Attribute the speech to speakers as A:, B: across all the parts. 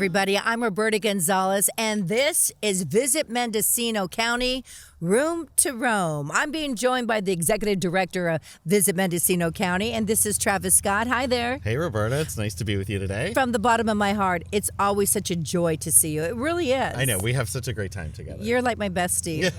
A: everybody. I'm Roberta Gonzales, and this is Visit Mendocino County, Room to Roam. I'm being joined by the Executive Director of Visit Mendocino County, and this is Travis Scott. Hi there.
B: Hey, Roberta. It's nice to be with you today.
A: From the bottom of my heart, it's always such a joy to see you. It really is.
B: I know. We have such a great time together.
A: You're like my bestie.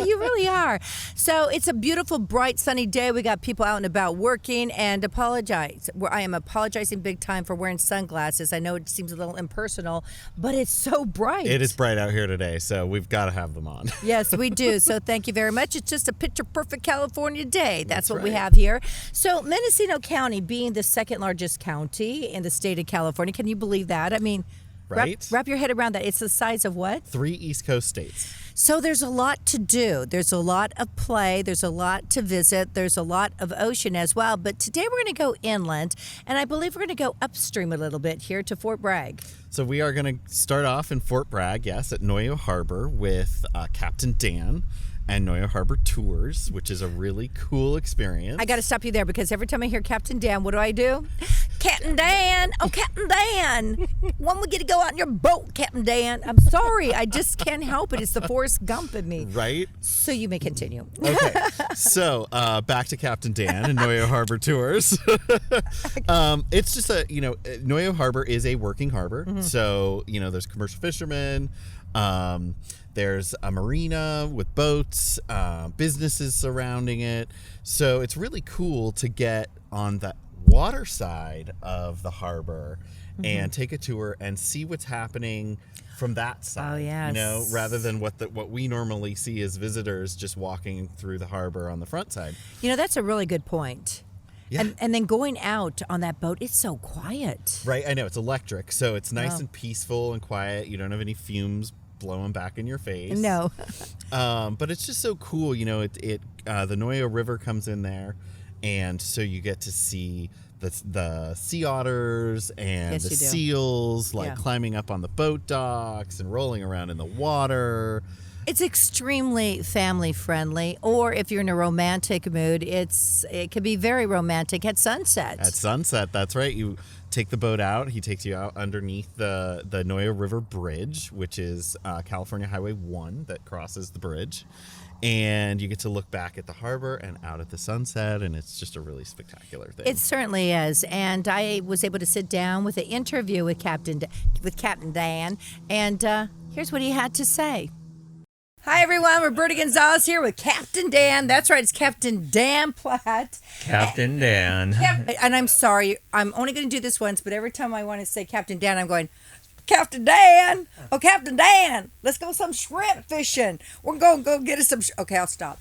A: You really are. So it's a beautiful, bright, sunny day. We got people out and about working, and I am apologizing big time for wearing sunglasses. I know it seems a little impersonal, but it's so bright.
B: It is bright out here today, so we've got to have them on.
A: Yes, we do. So thank you very much. It's just a picture-perfect California day. That's what
B: right.
A: we have here. So Mendocino County being the second largest county in the state of California, can you believe that? I mean,
B: Right?
A: wrap your head around that. It's the size of what?
B: 3 East Coast states.
A: So there's a lot to do. There's a lot of play. There's a lot to visit. There's a lot of ocean as well. But today we're going to go inland, and I believe we're going to go upstream a little bit here to Fort Bragg.
B: So we are going to start off in Fort Bragg, yes, at Noyo Harbor with Captain Dan and Noyo Harbor Tours, which is a really cool experience.
A: I got to stop you there because every time I hear Captain Dan, what do? Captain Dan! Oh, Captain Dan! When we get to go out in your boat, Captain Dan? I'm sorry. I just can't help it. It's the Forrest Gump in me.
B: Right?
A: So you may continue.
B: Okay. So back to Captain Dan and Noyo Harbor Tours. It's just Noyo Harbor is a working harbor. Mm-hmm. So, there's commercial fishermen. There's a marina with boats, businesses surrounding it. So it's really cool to get on the water side of the harbor and take a tour and see what's happening from that side. Oh, yes. Rather than what we normally see as visitors just walking through the harbor on the front side.
A: That's a really good point. Yeah. And then going out on that boat, it's so quiet.
B: Right, I know. It's electric, so it's nice and peaceful and quiet. You don't have any fumes blowing back in your face.
A: No.
B: But it's just so cool. The Noyo River comes in there, and so you get to see the sea otters and the seals climbing up on the boat docks and rolling around in the water.
A: It's extremely family friendly, or if you're in a romantic mood, it can be very romantic at sunset.
B: At sunset, that's right. You take the boat out. He takes you out underneath the Noyo River Bridge, which is California Highway 1 that crosses the bridge. And you get to look back at the harbor and out at the sunset, and it's just a really spectacular thing.
A: It certainly is. And I was able to sit down with an interview with Captain Dan, and here's what he had to say. Hi, everyone. Roberta Gonzales here with Captain Dan. That's right. It's Captain Dan Platt.
C: Captain Dan.
A: And I'm sorry. I'm only going to do this once, but every time I want to say Captain Dan, I'm going, Captain Dan. Oh, Captain Dan. Let's go some shrimp fishing. We're going to go get us some. Okay, I'll stop.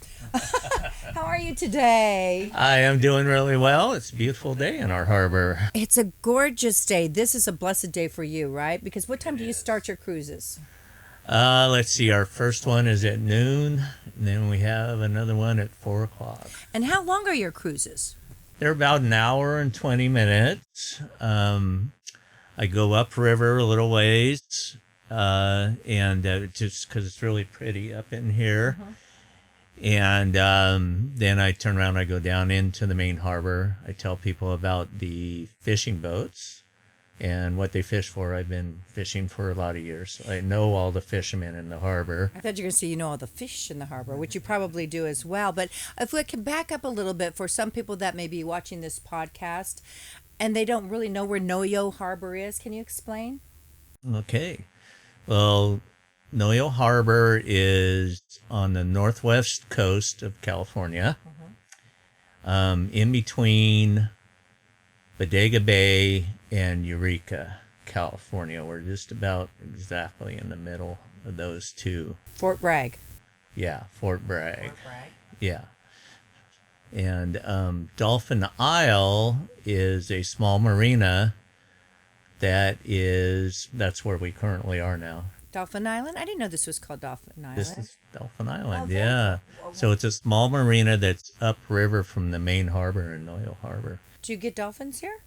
A: How are you today?
C: I am doing really well. It's a beautiful day in our harbor.
A: It's a gorgeous day. This is a blessed day for you, right? Because what time do you start your cruises?
C: Let's see. Our first one is at noon, and then we have another one at 4 o'clock.
A: And how long are your cruises?
C: They're about an hour and 20 minutes. I go upriver a little ways, and just because it's really pretty up in here. And then I turn around, I go down into the main harbor. I tell people about the fishing boats and what they fish for. I've been fishing for a lot of years. So I know all the fishermen in the harbor.
A: I thought you were going to say you know all the fish in the harbor, which you probably do as well. But if we can back up a little bit for some people that may be watching this podcast and they don't really know where Noyo Harbor is, can you explain?
C: Okay. Well, Noyo Harbor is on the northwest coast of California, in between Bodega Bay and Eureka, California. We're just about exactly in the middle of those two.
A: Fort Bragg.
C: Yeah, Fort Bragg. Yeah. And Dolphin Isle is a small marina that's where we currently are now.
A: Dolphin Island? I didn't know this was called Dolphin Island.
C: This is Dolphin Island, yeah. So it's a small marina that's upriver from the main harbor in Noyo Harbor.
A: Do you get dolphins here?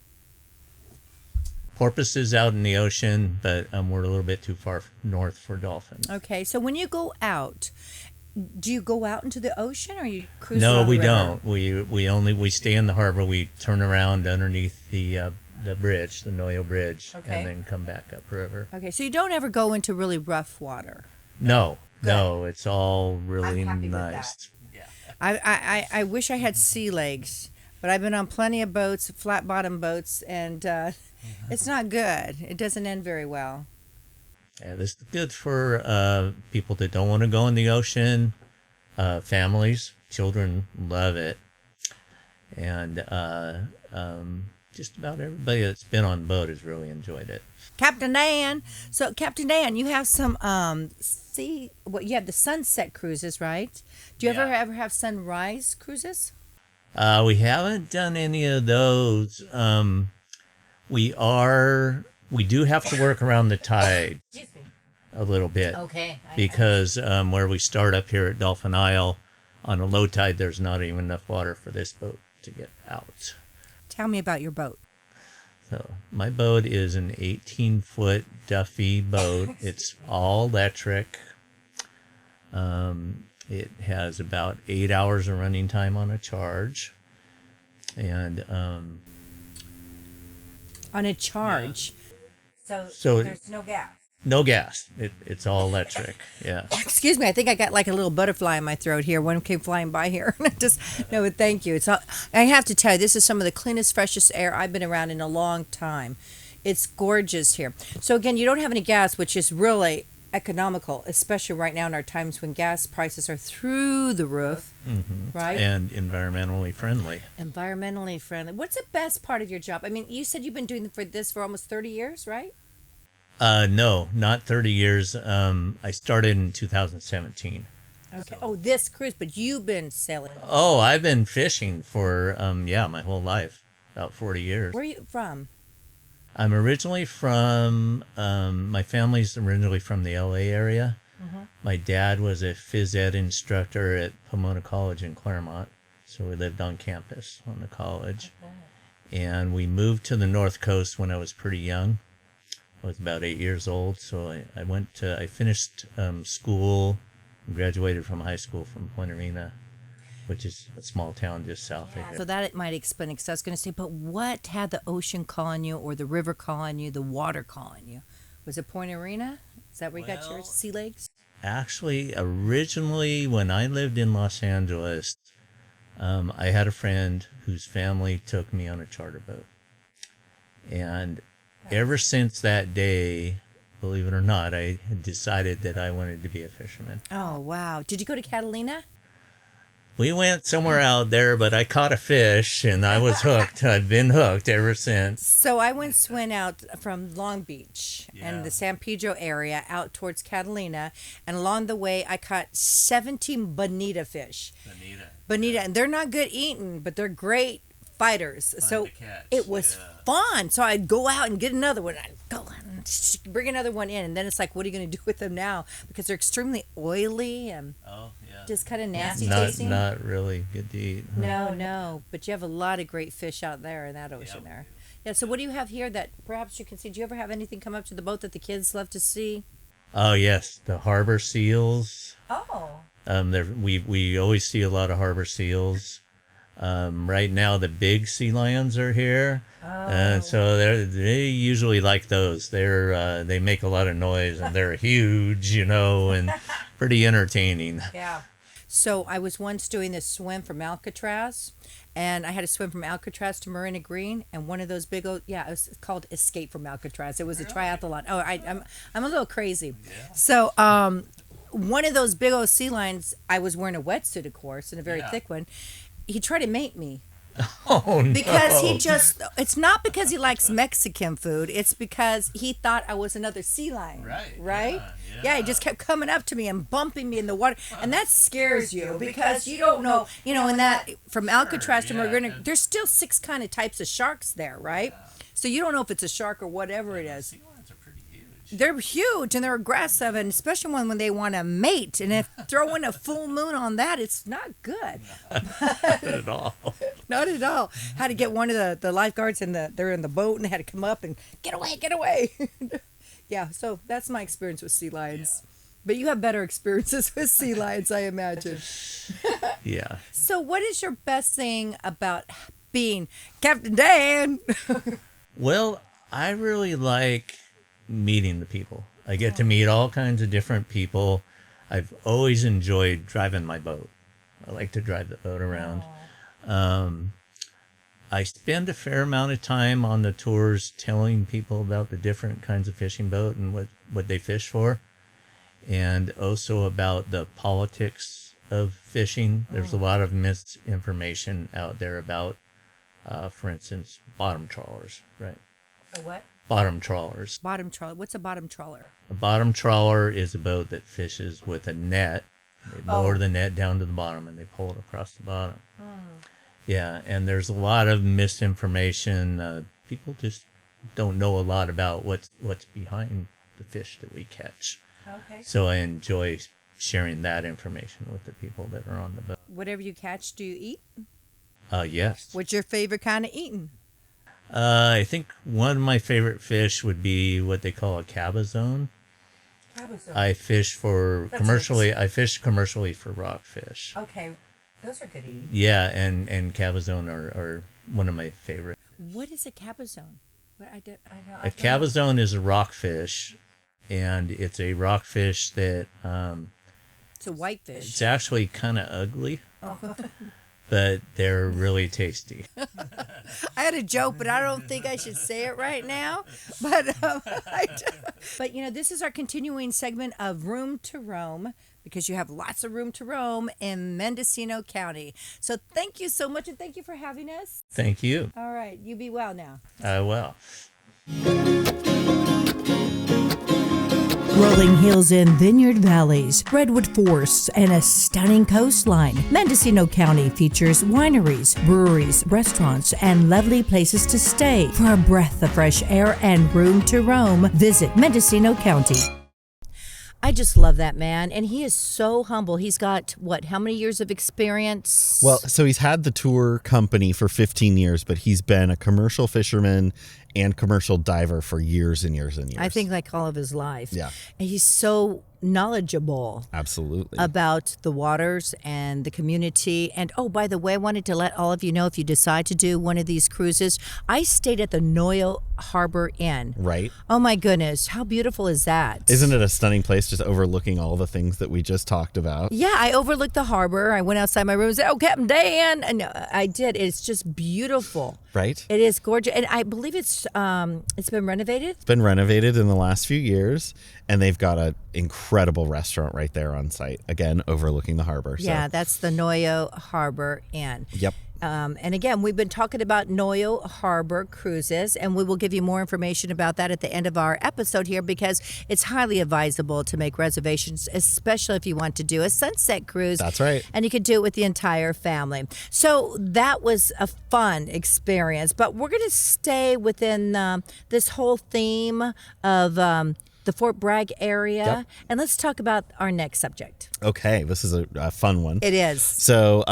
C: Porpoises out in the ocean, but we're a little bit too far north for dolphins.
A: Okay, so when you go out, do you go out into the ocean, or you cruise?
C: No,
A: around the
C: we
A: river?
C: don't. We stay in the harbor. We turn around underneath the bridge, the Noyo Bridge,
A: Okay.
C: and then come back upriver.
A: Okay, so you don't ever go into really rough water.
C: No,
A: Good.
C: no, it's all really
A: I'm happy with
C: nice.
A: I wish I had sea legs, but I've been on plenty of boats, flat bottom boats, and it's not good. It doesn't end very well.
C: Yeah, this is good for people that don't want to go in the ocean. Families, children love it, and just about everybody that's been on the boat has really enjoyed it.
A: Captain Dan. So, Captain Dan, you have some you have the sunset cruises, right? Do you
C: Yeah.
A: ever have sunrise cruises?
C: We haven't done any of those. We do have to work around the tide a little bit.
A: Okay.
C: Because where we start up here at Dolphin Isle, on a low tide, there's not even enough water for this boat to get out.
A: Tell me about your boat.
C: So my boat is an 18-foot Duffy boat. It's all electric. It has about 8 hours of running time on a charge. And
A: On a charge.
C: So
A: there's no gas.
C: no gas. It's all electric. Yeah.
A: Excuse me, I think I got like a little butterfly in my throat here. One came flying by here. No, but thank you. It's all, I have to tell you, this is some of the cleanest, freshest air I've been around in a long time. It's gorgeous here. So again, you don't have any gas, which is really economical, especially right now in our times when gas prices are through the roof, right?
C: And environmentally friendly.
A: Environmentally friendly. What's the best part of your job? I mean, you said you've been doing this for almost 30 years, right?
C: No, not 30 years. I started in 2017.
A: Okay. Oh, this cruise, but you've been sailing.
C: Oh, I've been fishing for, my whole life, about 40 years.
A: Where are you from?
C: I'm originally from, my family's originally from the LA area. My dad was a phys ed instructor at Pomona College in Claremont. So we lived on campus on the college. And we moved to the North Coast when I was pretty young. I was about 8 years old. So I finished school, graduated from high school from Point Arena, which is a small town just south of here.
A: So that it might explain it, because I was going to say, but what had the ocean calling you, or the river calling you, the water calling you? Was it Point Arena? Is that where you got your sea legs?
C: Actually, originally, when I lived in Los Angeles, I had a friend whose family took me on a charter boat. And ever since that day, believe it or not, I had decided that I wanted to be a fisherman.
A: Oh, wow. Did you go to Catalina?
C: We went somewhere out there, but I caught a fish and I was hooked. I've been hooked ever since.
A: So I went swimming out from Long Beach and the San Pedro area out towards Catalina, and along the way I caught 17 bonita fish. Bonita, and they're not good eating, but they're great fighters. So it was fun. So I'd go out and get another one. I'd go and bring another one in, and then it's like, what are you going to do with them now? Because they're extremely oily and just kind of nasty tasting.
C: Not really good to eat.
A: No, but you have a lot of great fish out there in that ocean there. Yeah, so what do you have here that perhaps you can see? Do you ever have anything come up to the boat that the kids love to see?
C: Oh, yes, the harbor seals.
A: Oh.
C: We always see a lot of harbor seals. Right now, the big sea lions are here, and so they usually like those. They make a lot of noise, and they're huge, and pretty entertaining.
A: Yeah. So I was once doing this swim from Alcatraz, and I had to swim from Alcatraz to Marina Green, and one of those big old, it was called Escape from Alcatraz. It was a triathlon. Oh, I'm a little crazy. Yeah. So one of those big old sea lions, I was wearing a wetsuit, of course, and a very thick one. He tried to mate me.
C: Oh, no.
A: Because it's not because he likes Mexican food. It's because he thought I was another sea lion. Right? Yeah, he just kept coming up to me and bumping me in the water. And that scares you because you don't know, in that, from Alcatraz to Marina, there's still 6 kind of types of sharks there, right? So you don't know if it's a shark or whatever it is. They're huge and they're aggressive, and especially when they want to mate. And if throw in a full moon on that, it's not good.
C: Not at all.
A: Not at all. Had to get one of the lifeguards they're in the boat, and they had to come up and get away. Yeah, so that's my experience with sea lions. But you have better experiences with sea lions, I imagine.
C: Yeah.
A: So what is your best thing about being Captain Dan?
C: Well, I really like meeting the people. I get to meet all kinds of different people. I've always enjoyed driving my boat. I like to drive the boat around. I spend a fair amount of time on the tours telling people about the different kinds of fishing boat and what they fish for, and also about the politics of fishing. There's a lot of misinformation out there about, for instance, bottom trawlers, right?
A: A what?
C: Bottom trawlers.
A: Bottom trawler. What's a bottom trawler?
C: A bottom trawler is a boat that fishes with a net. They lower the net down to the bottom and they pull it across the bottom. Yeah, and there's a lot of misinformation. People just don't know a lot about what's behind the fish that we catch.
A: Okay.
C: So I enjoy sharing that information with the people that are on the boat.
A: Whatever you catch, do you eat?
C: Yes.
A: What's your favorite kind of eating?
C: I think one of my favorite fish would be what they call a cabezone. I fish commercially for rockfish.
A: Okay, those are good eating.
C: Yeah, and cabezone are one of my favorite.
A: What is a cabezone?
C: A cabezone is a rockfish, and it's a rockfish that
A: it's a whitefish.
C: it's actually kind of ugly, but they're really tasty.
A: I had a joke, but I don't think I should say it right now. But but this is our continuing segment of Room to Roam, because you have lots of room to roam in Mendocino County. So thank you so much, and thank you for having us.
C: Thank you.
A: All right, you be well now.
C: I will.
A: Rolling hills and vineyard valleys, redwood forests, and a stunning coastline. Mendocino County features wineries, breweries, restaurants, and lovely places to stay. For a breath of fresh air and room to roam, visit Mendocino County. I just love that man, and he is so humble. He's got, how many years of experience?
B: Well, so he's had the tour company for 15 years, but he's been a commercial fisherman and commercial diver for years and years and years.
A: I think like all of his life.
B: Yeah.
A: And he's so knowledgeable.
B: Absolutely.
A: About the waters and the community. And oh, by the way, I wanted to let all of you know, if you decide to do one of these cruises, I stayed at the Noyo Harbor Inn.
B: Right.
A: Oh my goodness, how beautiful is that?
B: Isn't it a stunning place, just overlooking all the things that we just talked about?
A: Yeah, I overlooked the harbor. I went outside my room and said, "Oh, Captain Dan," and I did. It's just beautiful.
B: Right.
A: It is gorgeous, and I believe it's been renovated.
B: It's been renovated in the last few years, and they've got an incredible restaurant right there on site, again overlooking the harbor. So.
A: Yeah, that's the Noyo Harbor Inn.
B: Yep.
A: And again, we've been talking about Noyo Harbor cruises, and we will give you more information about that at the end of our episode here, because it's highly advisable to make reservations, especially if you want to do a sunset cruise.
B: That's right.
A: And you could do it with the entire family. So that was a fun experience, but we're going to stay within this whole theme of the Fort Bragg area.
B: Yep.
A: And let's talk about our next subject.
B: Okay, this is a fun one.
A: It is.
B: So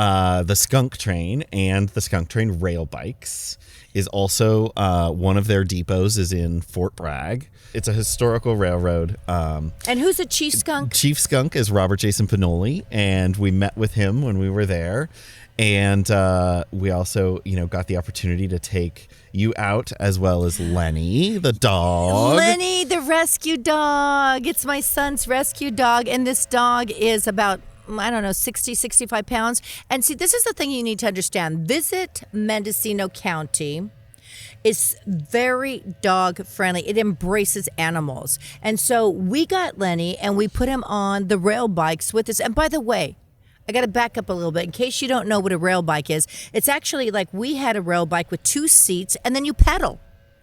B: the Skunk train and the Skunk train Railbikes is also one of their depots is in Fort Bragg. It's a historical railroad.
A: And who's the chief skunk?
B: Chief Skunk is Robert Jason Pinoli, and we met with him when we were there. And we also, got the opportunity to take you out, as well as Lenny, the dog.
A: Lenny, the rescue dog. It's my son's rescue dog. And this dog is about, 60, 65 pounds. And see, this is the thing you need to understand. Visit Mendocino County. It's very dog friendly. It embraces animals. And so we got Lenny and we put him on the rail bikes with us. And by the way, I got to back up a little bit in case you don't know what a rail bike is. It's actually like we had a rail bike with 2 seats, and then you pedal,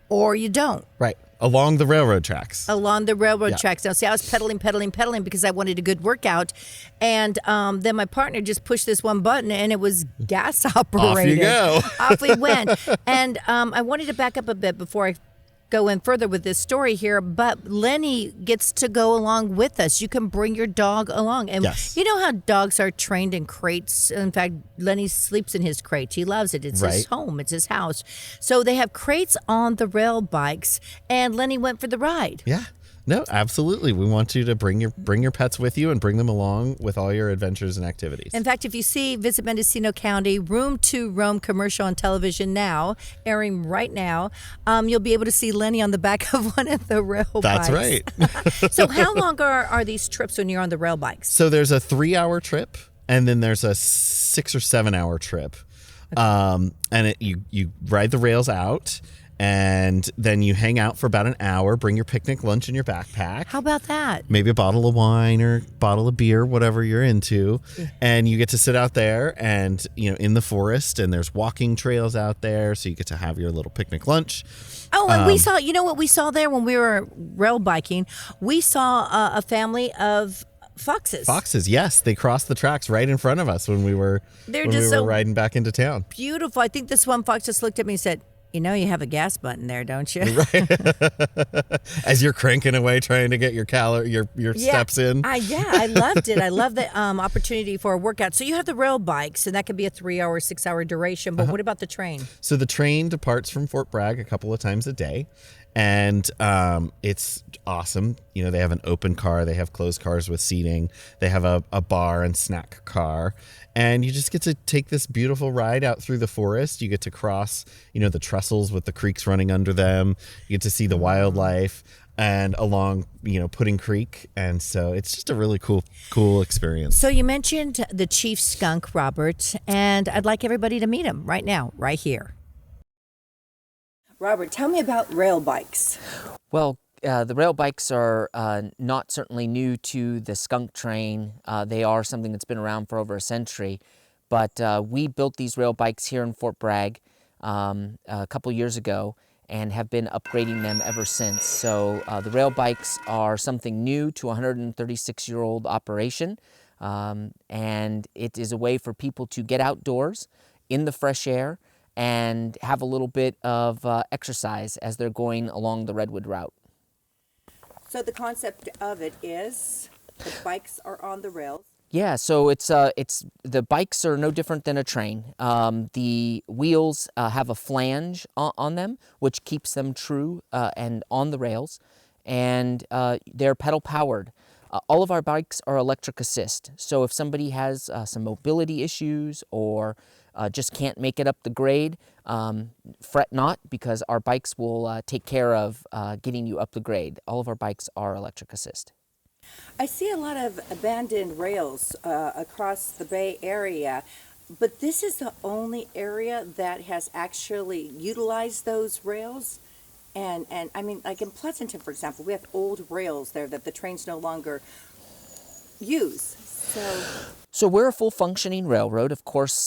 A: or you don't.
B: Right. Along the railroad tracks.
A: Along the railroad tracks. Now, see, I was pedaling because I wanted a good workout. And then my partner just pushed this one button, and it was gas operated.
B: Off you go.
A: Off we went. And I wanted to back up a bit before I go in further with this story here, but Lenny gets to go along with us. You can bring your dog along. And you know how dogs are trained in crates? In fact, Lenny sleeps in his crate. He loves it. It's his home. It's his house. So they have crates on the rail bikes, and Lenny went for the ride.
B: Yeah. No, absolutely. We want you to bring your pets with you and bring them along with all your adventures and activities.
A: In fact, if you see Visit Mendocino County Room to Roam commercial on television now, airing right now, you'll be able to see Lenny on the back of one of the rail bikes.
B: That's right.
A: So how long are these trips when you're on the rail bikes?
B: So there's a 3-hour trip, and then there's a 6 or 7 hour trip. And you ride the rails out, and then you hang out for about an hour, bring your picnic lunch in your backpack.
A: How about that?
B: Maybe a bottle of wine or bottle of beer, whatever you're into. And you get to sit out there and, in the forest, and there's walking trails out there. So you get to have your little picnic lunch.
A: Oh, and we saw, what we saw there when we were rail biking? We saw a family of foxes.
B: Foxes, yes. They crossed the tracks right in front of us when we were riding back into town.
A: Beautiful. I think this one fox just looked at me and said, you have a gas button there, don't you?
B: Right. As you're cranking away trying to get your steps in.
A: I loved it. I love the opportunity for a workout. So you have the rail bikes, and that could be a 3-hour, 6-hour duration. But what about the train?
B: So the train departs from Fort Bragg a couple of times a day. And it's awesome. They have an open car. They have closed cars with seating. They have a bar and snack car. And you just get to take this beautiful ride out through the forest. You get to cross, the trestles with the creeks running under them. You get to see the wildlife and along, Pudding Creek. And so it's just a really cool experience.
A: So you mentioned the chief skunk, Robert, and I'd like everybody to meet him right now, right here. Robert, tell me about rail bikes.
D: Well, the rail bikes are not certainly new to the skunk train. They are something that's been around for over a century. But we built these rail bikes here in Fort Bragg a couple years ago and have been upgrading them ever since. So the rail bikes are something new to a 136-year-old operation. And it is a way for people to get outdoors in the fresh air and have a little bit of exercise as they're going along the Redwood route.
A: So the concept of it is the bikes are on the rails.
D: Yeah, so it's the bikes are no different than a train. The wheels have a flange on them, which keeps them true and on the rails, and they're pedal powered. All of our bikes are electric assist. So if somebody has some mobility issues or just can't make it up the grade, fret not, because our bikes will take care of getting you up the grade. All of our bikes are electric assist.
A: I see a lot of abandoned rails across the Bay Area, but this is the only area that has actually utilized those rails. And I mean, like in Pleasanton, for example, we have old rails there that the trains no longer use.
D: So we're a full functioning railroad. Of course,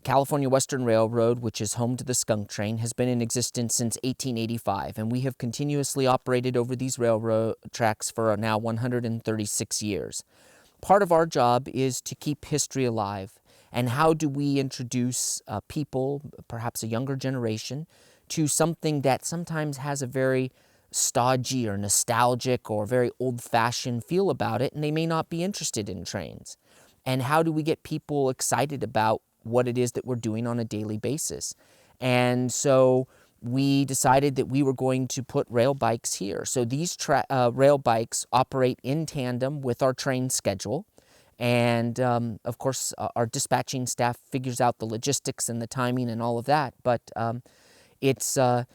D: California Western Railroad, which is home to the Skunk train, has been in existence since 1885, and we have continuously operated over these railroad tracks for now 136 years. Part of our job is to keep history alive. And how do we introduce people, perhaps a younger generation, to something that sometimes has a very stodgy or nostalgic or very old-fashioned feel about it, and they may not be interested in trains? And how do we get people excited about what it is that we're doing on a daily basis? And so we decided that we were going to put rail bikes here. So these rail bikes operate in tandem with our train schedule. And of course, our dispatching staff figures out the logistics and the timing and all of that. But it's not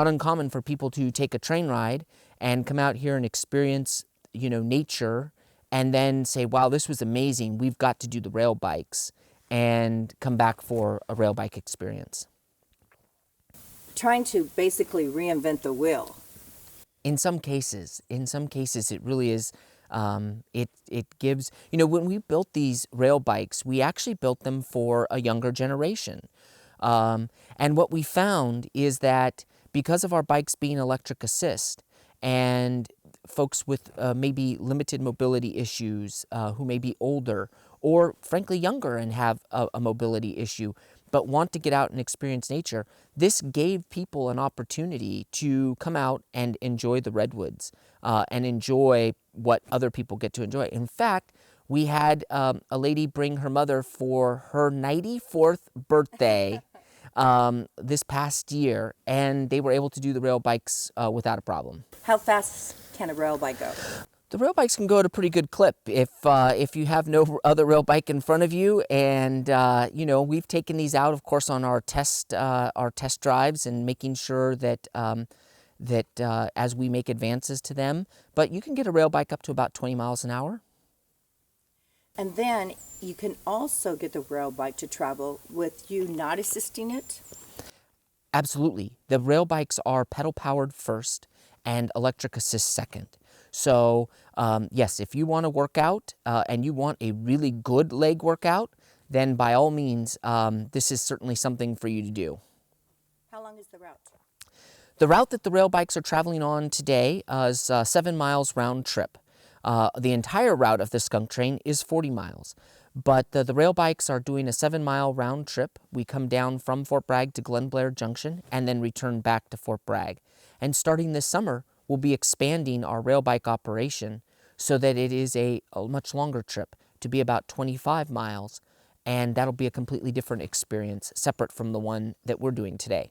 D: uncommon for people to take a train ride and come out here and experience, nature, and then say, wow, this was amazing. We've got to do the rail bikes, and come back for a rail bike experience.
A: Trying to basically reinvent the wheel.
D: In some cases, it really is. It gives, when we built these rail bikes, we actually built them for a younger generation. And what we found is that because of our bikes being electric assist, and folks with maybe limited mobility issues who may be older or frankly younger and have a mobility issue but want to get out and experience nature, this gave people an opportunity to come out and enjoy the redwoods and enjoy what other people get to enjoy. In fact, we had a lady bring her mother for her 94th birthday this past year, and they were able to do the rail bikes without a problem.
A: How fast can a rail bike go?
D: The rail bikes can go at a pretty good clip if you have no other rail bike in front of you, and we've taken these out, of course, on our test drives and making sure that as we make advances to them. But you can get a rail bike up to about 20 miles an hour.
A: And then you can also get the rail bike to travel with you not assisting it?
D: Absolutely. The rail bikes are pedal powered first and electric assist second. So yes, if you want to work out and you want a really good leg workout, then by all means, this is certainly something for you to do.
A: How long is the route?
D: The route that the rail bikes are traveling on today is 7 miles round trip. The entire route of the Skunk train is 40 miles. But the rail bikes are doing a 7-mile round trip. We come down from Fort Bragg to Glen Blair Junction and then return back to Fort Bragg. And starting this summer, we'll be expanding our rail bike operation so that it is a much longer trip, to be about 25 miles. And that'll be a completely different experience, separate from the one that we're doing today.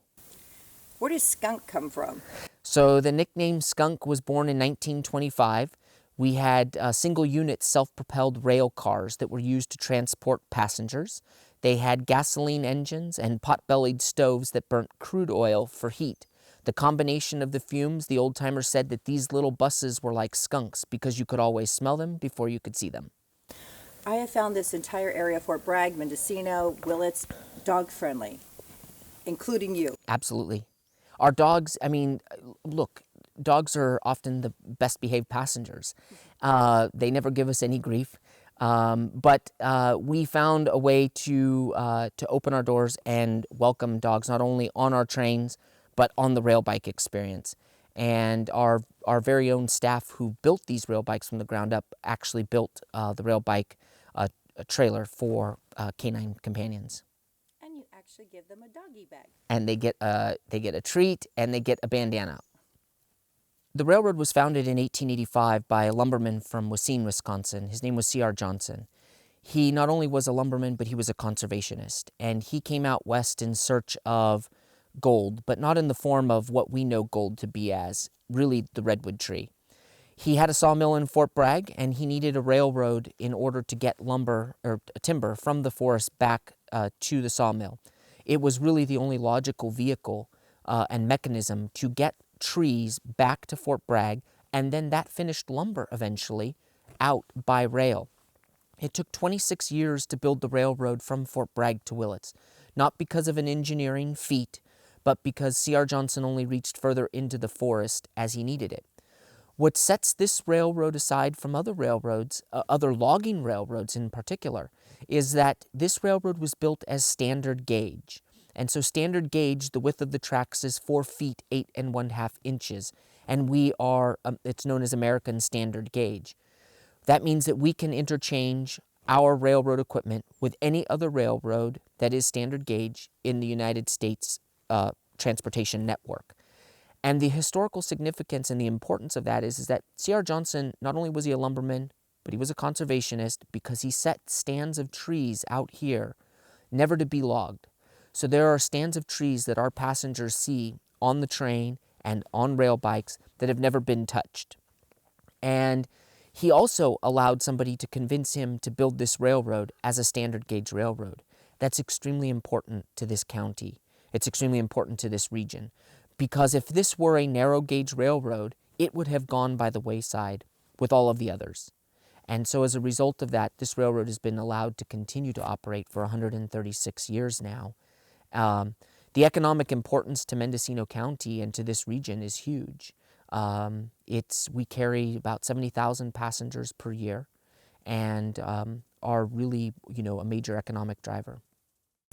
A: Where does Skunk come from?
D: So the nickname Skunk was born in 1925. We had single-unit self-propelled rail cars that were used to transport passengers. They had gasoline engines and pot-bellied stoves that burnt crude oil for heat. The combination of the fumes, the old-timers said that these little buses were like skunks because you could always smell them before you could see them.
A: I have found this entire area, Fort Bragg, Mendocino, Willits, dog-friendly, including you.
D: Absolutely. Our dogs, look, dogs are often the best behaved passengers. They never give us any grief. But we found a way to open our doors and welcome dogs, not only on our trains, but on the rail bike experience. And our very own staff who built these rail bikes from the ground up actually built the rail bike a trailer for canine companions.
A: And you actually give them a doggy bag.
D: And they get a treat and they get a bandana. The railroad was founded in 1885 by a lumberman from Racine, Wisconsin. His name was C.R. Johnson. He not only was a lumberman, but he was a conservationist. And he came out west in search of gold, but not in the form of what we know gold to be as, really the redwood tree. He had a sawmill in Fort Bragg, and he needed a railroad in order to get lumber or timber from the forest back to the sawmill. It was really the only logical vehicle and mechanism to get trees back to Fort Bragg, and then that finished lumber eventually out by rail. It took 26 years to build the railroad from Fort Bragg to Willits, not because of an engineering feat, but because C.R. Johnson only reached further into the forest as he needed it. What sets this railroad aside from other railroads, other logging railroads in particular, is that this railroad was built as standard gauge. And so standard gauge, the width of the tracks is 4 feet, 8 1/2 inches. And we are, it's known as American Standard Gauge. That means that we can interchange our railroad equipment with any other railroad that is standard gauge in the United States transportation network. And the historical significance and the importance of that is that C.R. Johnson, not only was he a lumberman, but he was a conservationist because he set stands of trees out here, never to be logged. So there are stands of trees that our passengers see on the train and on rail bikes that have never been touched. And he also allowed somebody to convince him to build this railroad as a standard gauge railroad. That's extremely important to this county. It's extremely important to this region. Because if this were a narrow gauge railroad, it would have gone by the wayside with all of the others. And so as a result of that, this railroad has been allowed to continue to operate for 136 years now. The economic importance to Mendocino County and to this region is huge. We carry about 70,000 passengers per year and are really, a major economic driver.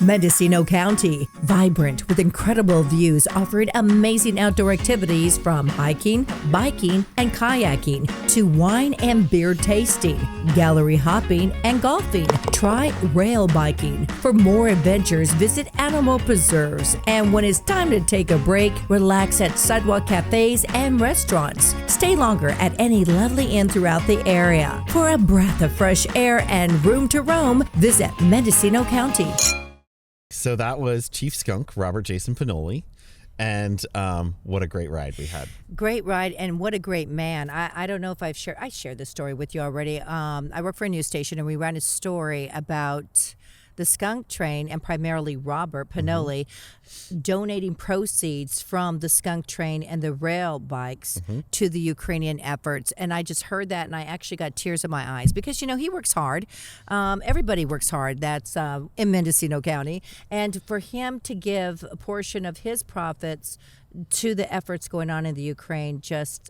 A: Mendocino County, vibrant with incredible views, offering amazing outdoor activities from hiking, biking, and kayaking to wine and beer tasting, gallery hopping, and golfing. Try rail biking. For more adventures, visit animal preserves. And when it's time to take a break, relax at sidewalk cafes and restaurants. Stay longer at any lovely inn throughout the area. For a breath of fresh air and room to roam, visit Mendocino County.
B: So that was Chief Skunk, Robert Jason Pinoli. And what a great ride we had.
A: Great ride, and what a great man. I don't know if I shared this story with you already. I work for a news station, and we ran a story about the Skunk train and primarily Robert Pinoli donating proceeds from the Skunk train and the Railbikes to the Ukrainian efforts. And I just heard that, and I actually got tears in my eyes because, he works hard. Everybody works hard. That's in Mendocino County. And for him to give a portion of his profits to the efforts going on in the Ukraine,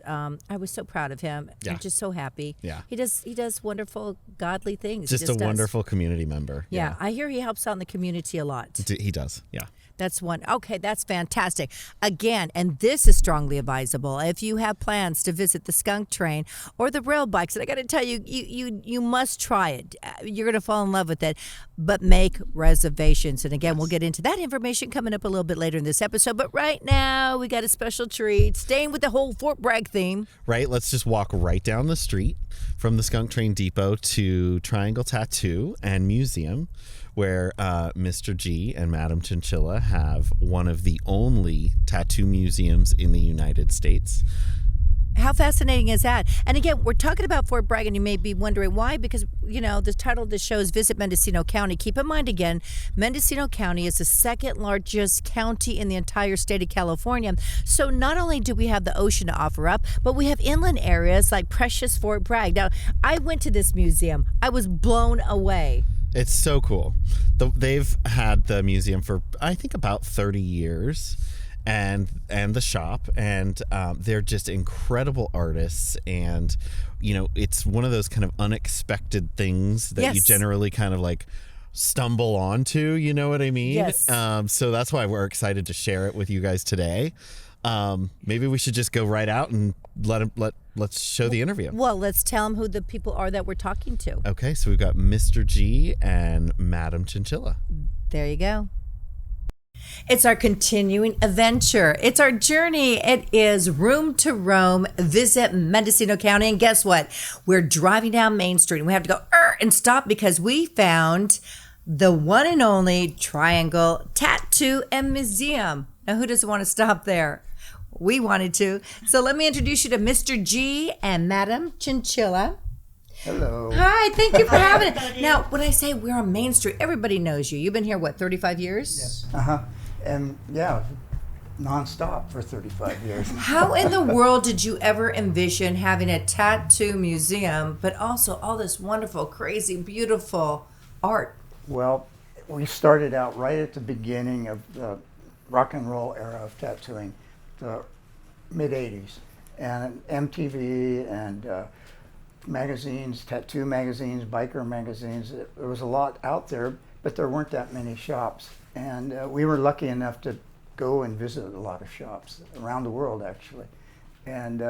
A: I was so proud of him.
B: Yeah.
A: I'm just so happy.
B: Yeah.
A: He does wonderful, godly things.
B: Just a wonderful community member.
A: Yeah. I hear he helps out in the community a lot.
B: He does. Yeah.
A: That's okay, that's fantastic. Again, and this is strongly advisable. If you have plans to visit the Skunk train or the Railbikes, and I got to tell you, you must try it. You're going to fall in love with it, but make reservations. And again, we'll get into that information coming up a little bit later in this episode. But right now, we got a special treat, staying with the whole Fort Bragg theme.
B: Right, let's just walk right down the street from the Skunk Train Depot to Triangle Tattoo and Museum, where Mr. G and Madame Chinchilla have one of the only tattoo museums in the United States.
A: How fascinating is that? And again, we're talking about Fort Bragg, and you may be wondering why, because, the title of the show is Visit Mendocino County. Keep in mind, again, Mendocino County is the second largest county in the entire state of California. So not only do we have the ocean to offer up, but we have inland areas like precious Fort Bragg. Now, I went to this museum. I was blown away.
B: It's so cool. They've had the museum for, I think, about 30 years. And the shop, and they're just incredible artists, and it's one of those kind of unexpected things that you generally kind of like stumble onto, you know what I mean?
A: Yes.
B: So that's why we're excited to share it with you guys today. Maybe we should just go right out and let's show the interview.
A: Well, let's tell them who the people are that we're talking to.
B: Okay, so we've got Mr. G and Madame Chinchilla.
A: There you go. It's our continuing adventure. It's our journey. It is room to roam, visit Mendocino County. And guess what? We're driving down Main Street and we have to go and stop because we found the one and only Triangle Tattoo and Museum. Now, who doesn't want to stop there? We wanted to. So let me introduce you to Mr. G and Madame Chinchilla.
E: Hello.
A: Hi, thank you for having it. Now, when I say we're on Main Street, everybody knows you. You've been here, 35 years?
E: Yes. And nonstop for 35 years.
A: How in the world did you ever envision having a tattoo museum, but also all this wonderful, crazy, beautiful art?
E: Well, we started out right at the beginning of the rock and roll era of tattooing, the mid-'80s. And MTV and magazines, tattoo magazines, biker magazines. There was a lot out there, but there weren't that many shops. And we were lucky enough to go and visit a lot of shops around the world, actually. And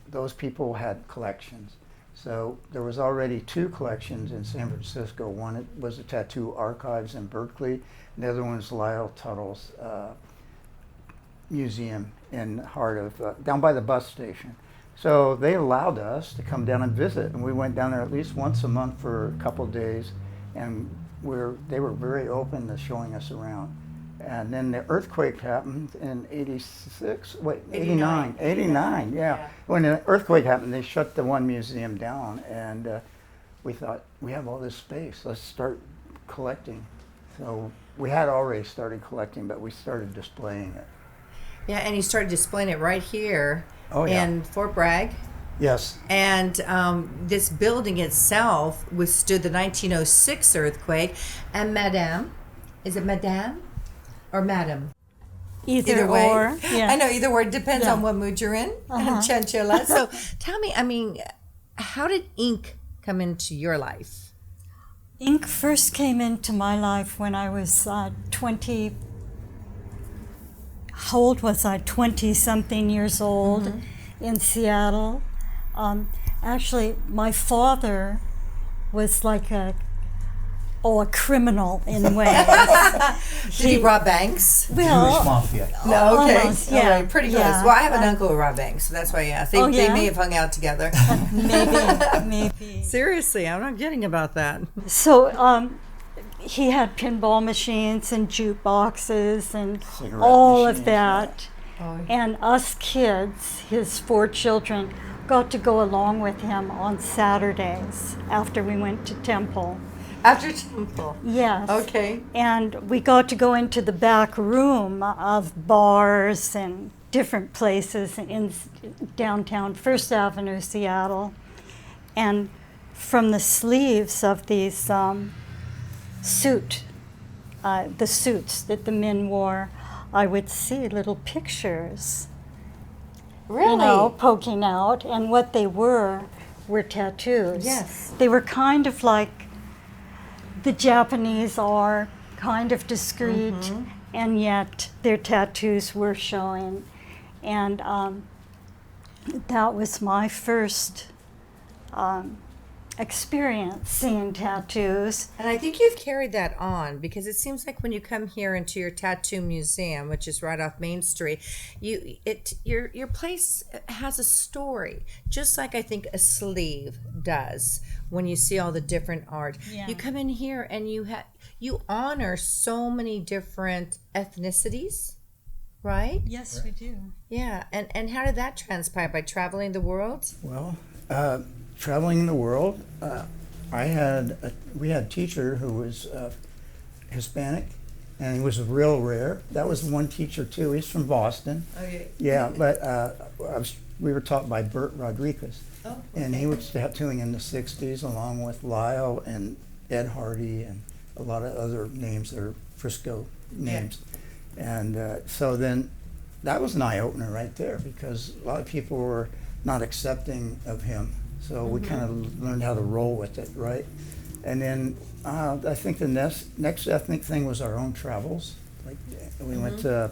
E: those people had collections. So there was already 2 collections in San Francisco. One was the Tattoo Archives in Berkeley, and the other one was Lyle Tuttle's museum in the heart of, down by the bus station. So they allowed us to come down and visit, and we went down there at least once a month for a couple of days, and they were very open to showing us around. And then the earthquake happened in 89, yeah. When the earthquake happened, they shut the one museum down, and we thought, we have all this space, let's start collecting. So we had already started collecting, but we started displaying it.
A: Yeah, and you started displaying it right here
E: in
A: Fort Bragg.
E: Yes.
A: And this building itself withstood the 1906 earthquake. And Madame, is it Madame or Madam?
F: Either
A: way.
F: or. Yeah.
A: I know either word depends on what mood you're in. Chinchilla. So tell me, how did ink come into your life?
F: Ink first came into my life when I was 20. How old was I? 20-something years old in Seattle. Actually, my father was like a criminal in ways.
A: Did he rob banks?
F: Well,
E: Jewish mafia.
A: No, okay.
F: Almost, yeah.
A: All right, pretty close.
F: Yeah.
A: Well, I have an uncle who robbed banks, so that's why I asked. They may have hung out together.
F: maybe.
A: Seriously, I'm not kidding about that.
F: So he had pinball machines and jukeboxes and
E: Cigarette
F: all
E: machines,
F: of that. And us kids, his 4 children, got to go along with him on Saturdays after we went to temple.
A: After temple.
F: Yes.
A: Okay.
F: And we got to go into the back room of bars and different places in downtown First Avenue, Seattle. And from the sleeves of these the suits that the men wore, I would see little pictures,
A: Really?
F: you know, poking out. And what they were tattoos.
A: Yes.
F: They were kind of like the Japanese are, kind of discreet, and yet their tattoos were showing. And that was my first experience seeing tattoos.
A: And I think you've carried that on, because it seems like when you come here into your tattoo museum, which is right off Main Street, your place has a story, just like I think a sleeve does. When you see all the different art,
F: Yeah.
A: you come in here and you honor so many different ethnicities, right?
F: Yes, we do.
A: Yeah. And how did that transpire? By traveling the world?
E: Well, traveling the world, we had a teacher who was Hispanic, and he was real rare. That was one teacher too. He's from Boston.
A: Okay.
E: Yeah, but we were taught by Bert Rodriguez, and he was tattooing in the '60s along with Lyle and Ed Hardy and a lot of other names that are Frisco names. And so then that was an eye-opener right there, because a lot of people were not accepting of him. So we kind of learned how to roll with it, right? And then I think the next ethnic thing was our own travels. Like we went to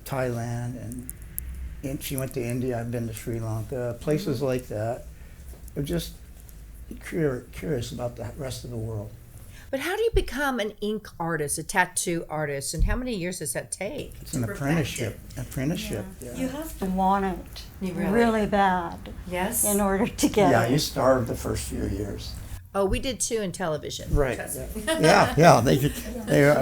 E: Thailand, and she went to India. I've been to Sri Lanka, places like that. I'm just curious about the rest of the world.
A: But how do you become an ink artist, a tattoo artist, and how many years does that take?
E: It's an apprenticeship. Yeah.
F: You have to want it
A: You really?
F: really bad
A: Yes.
F: in order to get
E: Yeah,
F: it.
E: you starve the first few years.
A: Oh, we did too in television.
E: Right.
A: Trust me.
E: Yeah.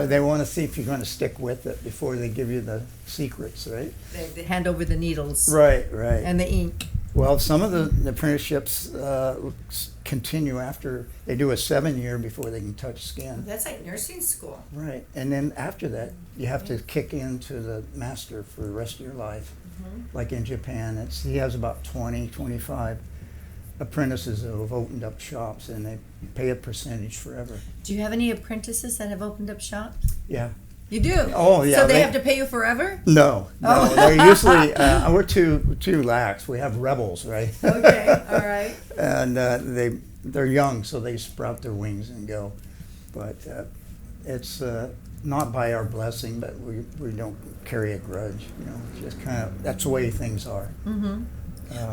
E: They want to see if you're going to stick with it before they give you the secrets, right?
A: They hand over the needles
E: Right.
A: and the ink.
E: Well, some of the apprenticeships continue after they do a 7-year before they can touch skin.
A: That's like nursing school.
E: Right. And then after that, you have to kick into the master for the rest of your life. Like in Japan, he has about 25 apprentices who have opened up shops, and they pay a percentage forever.
A: Do you have any apprentices that have opened up shop?
E: Yeah.
A: You do?
E: Oh, yeah,
A: So they
E: they-
A: have to pay you forever?
E: No,
A: Oh.
E: they're usually we're too lax. We have rebels, right?
A: Okay, all right.
E: And they're young, so they sprout their wings and go. But it's not by our blessing, but we don't carry a grudge. You know, just kind of that's the way things are.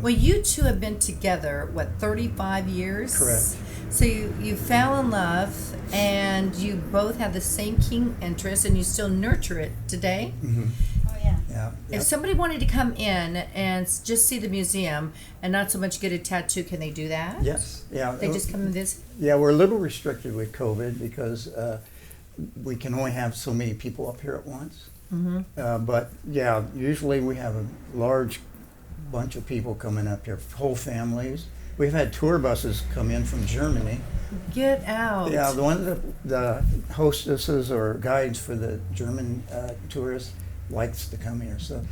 A: Well, you two have been together, 35 years?
E: Correct.
A: So you fell in love, and you both have the same keen interest, and you still nurture it today?
F: Oh, yeah.
E: Yeah.
A: If somebody wanted to come in and just see the museum and not so much get a tattoo, can they do that?
E: Yes. Yeah.
A: They just come and visit?
E: Yeah, we're a little restricted with COVID because we can only have so many people up here at once. But yeah, usually we have a large bunch of people coming up here, whole families. We've had tour buses come in from Germany.
A: Get out.
E: Yeah, the hostesses or guides for the German tourists likes to come here. So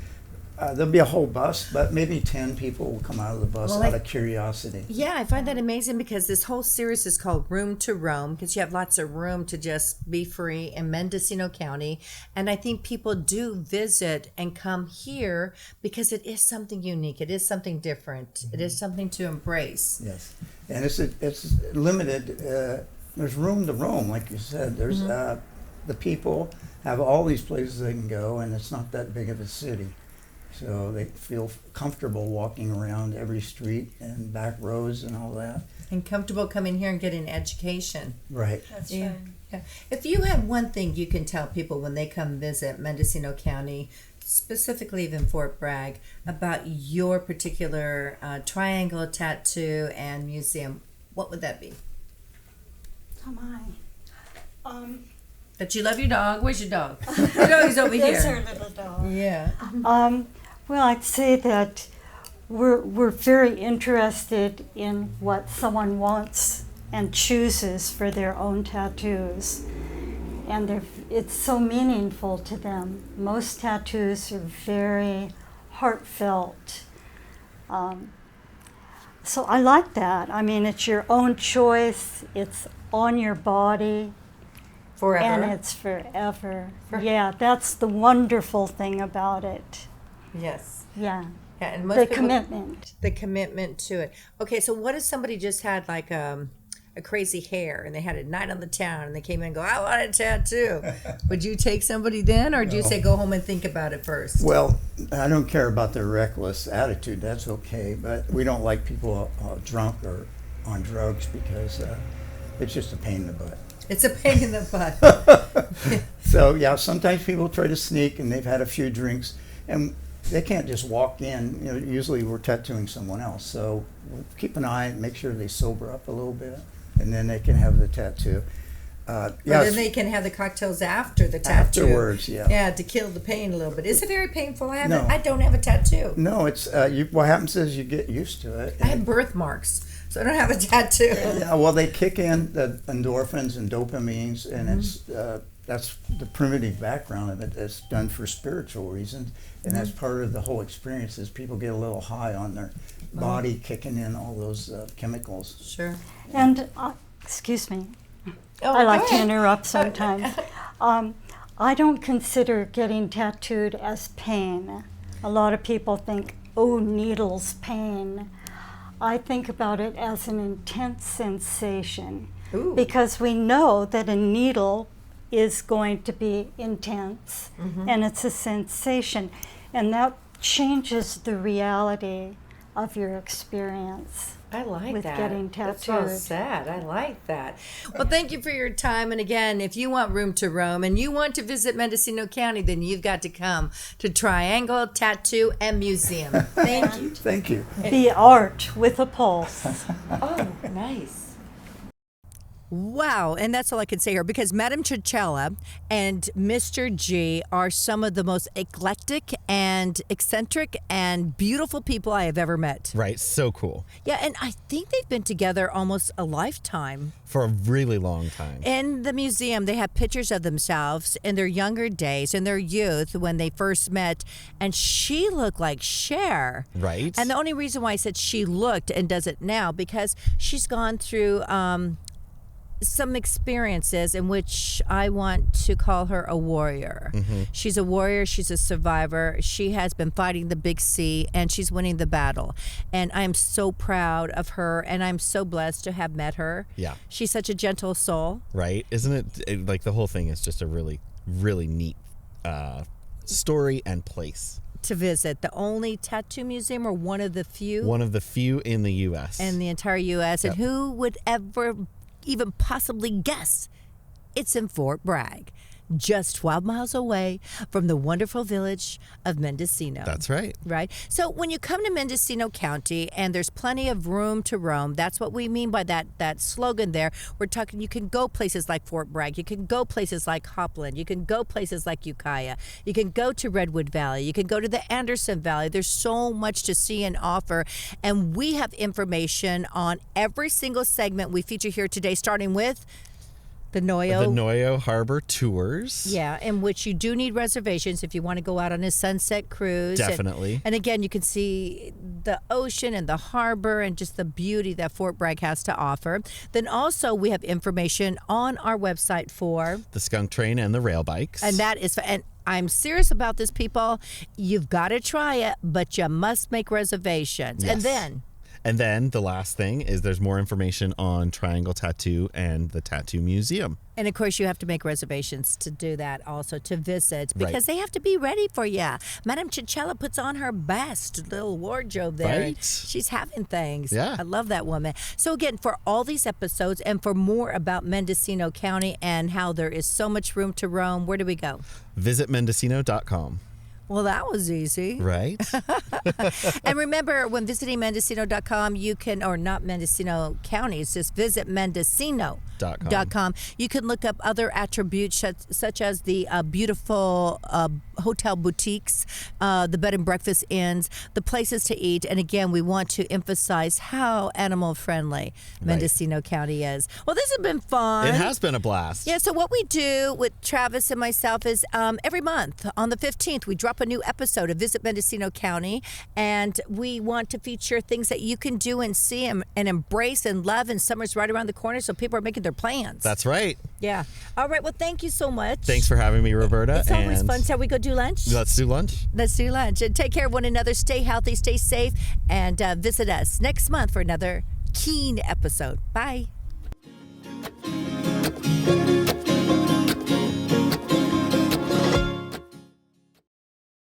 E: there'll be a whole bus, but maybe 10 people will come out of the bus
A: Well,
E: out of curiosity.
A: Yeah, I find that amazing, because this whole series is called Room to Roam, because you have lots of room to just be free in Mendocino County. And I think people do visit and come here because it is something unique. It is something different. It is something to embrace.
E: Yes, and it's limited. There's room to roam, like you said. There's the people have all these places they can go, and it's not that big of a city. So they feel comfortable walking around every street and back roads and all that.
A: And comfortable coming here and getting education.
E: Right.
F: That's
A: Yeah.
F: right.
A: Yeah. If you had one thing you can tell people when they come visit Mendocino County, specifically even Fort Bragg, about your particular triangle tattoo and museum, what would that be?
F: Oh, my.
A: That you love your dog. Where's your dog? Your dog's over
F: There's
A: here.
F: our little dog.
A: Yeah.
F: Well, I'd say that we're very interested in what someone wants and chooses for their own tattoos. And it's so meaningful to them. Most tattoos are very heartfelt. So I like that. I mean, it's your own choice. It's on your body.
A: Forever.
F: And it's forever. Yeah, that's the wonderful thing about it.
A: Yes.
F: Yeah.
A: Yeah, and most
F: The
A: people-
F: commitment.
A: The commitment to it. Okay, so what if somebody just had like a crazy hair and they had a night on the town and they came in and go, I want a tattoo. Would you take somebody then, or do you say go home and think about it first?
E: Well, I don't care about their reckless attitude. That's okay, but we don't like people drunk or on drugs because it's just a pain in the butt.
A: It's a pain in the butt.
E: So yeah, sometimes people try to sneak and they've had a few drinks and they can't just walk in. You know, usually we're tattooing someone else, so we'll keep an eye and make sure they sober up a little bit, and then they can have the tattoo.
A: But then they can have the cocktails after the tattoo.
E: Afterwards, yeah.
A: Yeah, to kill the pain a little bit. Is it very painful?
E: No.
A: I don't have a tattoo.
E: No, it's what happens is you get used to it.
A: I have birthmarks, so I don't have a tattoo.
E: Yeah, well, they kick in the endorphins and dopamines, and it's that's the primitive background of it. It's done for spiritual reasons, and that's part of the whole experience. Is people get a little high on their body, kicking in all those chemicals.
A: Sure.
F: And, excuse me,
A: Oh,
F: I like
A: go
F: to
A: ahead.
F: interrupt sometimes. I don't consider getting tattooed as pain. A lot of people think, oh, needles, pain. I think about it as an intense sensation.
A: Ooh.
F: Because we know that a needle is going to be intense, and it's a sensation, and that changes the reality of your experience.
A: I like
F: with
A: that.
F: getting
A: That's so
F: tattooed.
A: sad. I like that. Well, thank you for your time. And again, if you want room to roam and you want to visit Mendocino County, then you've got to come to Triangle Tattoo and Museum. Thank you.
E: Thank you.
F: The art with a pulse.
A: Oh, nice. Wow, and that's all I can say here because Madame Chinchilla and Mr. G are some of the most eclectic and eccentric and beautiful people I have ever met.
B: Right, so cool.
A: Yeah, and I think they've been together almost a lifetime.
B: For a really long time.
A: In the museum, they have pictures of themselves in their younger days, in their youth, when they first met, and she looked like Cher.
B: Right.
A: And the only reason why I said she looked and doesn't now, because she's gone through some experiences in which I want to call her a warrior. She's a warrior. She's a survivor. She has been fighting the big sea, and she's winning the battle. And I am so proud of her, and I'm so blessed to have met her.
B: Yeah.
A: She's such a gentle soul.
B: Right? Isn't it like the whole thing is just a really, really neat story and place.
A: To visit the only tattoo museum, or one of the few
B: One of the few in the U.S.
A: in the entire U.S. And
B: Yep.
A: who would ever even possibly guess it's in Fort Bragg, just 12 miles away from the wonderful village of Mendocino.
B: That's right.
A: Right? So when you come to Mendocino County and there's plenty of room to roam, that's what we mean by that slogan there. We're talking, you can go places like Fort Bragg, you can go places like Hopland, you can go places like Ukiah, you can go to Redwood Valley, you can go to the Anderson Valley. There's so much to see and offer, and we have information on every single segment we feature here today, starting with the
B: Noyo Harbor tours.
A: Yeah, in which you do need reservations if you want to go out on a sunset cruise.
B: Definitely.
A: And again, you can see the ocean and the harbor and just the beauty that Fort Bragg has to offer. Then also we have information on our website for
B: The Skunk Train and the Railbikes.
A: and that is, and I'm serious about this, people. You've got to try it, but you must make reservations.
B: Yes.
A: And then
B: the last thing is there's more information on Triangle Tattoo and the Tattoo Museum.
A: And of course, you have to make reservations to do that also, to visit, because
B: Right.
A: they have to be ready for you. Madame Chinchilla puts on her best little wardrobe there.
B: Right.
A: She's having things.
B: Yeah.
A: I love that woman. So again, for all these episodes and for more about Mendocino County and how there is so much room to roam, where do we go?
B: Visit Mendocino.com.
A: Well, that was easy.
B: Right?
A: And remember, when visiting Mendocino.com, you can, or not Mendocino County, it's just visit Mendocino.com. You can look up other attributes such as the beautiful hotel boutiques, the bed and breakfast inns, the places to eat. And again, we want to emphasize how animal friendly Mendocino County is. Well, this has been fun.
B: It has been a blast.
A: Yeah, so what we do with Travis and myself is every month on the 15th, we drop a new episode of Visit Mendocino County, and we want to feature things that you can do and see and embrace and love, and summer's right around the corner, so people are making their plans.
B: That's right.
A: Yeah. All right, well, thank you so much.
B: Thanks for having me, Roberta.
A: It's always fun. Shall we go do lunch?
B: Let's do lunch.
A: Let's do lunch. And take care of one another. Stay healthy, stay safe, and visit us next month for another keen episode. Bye.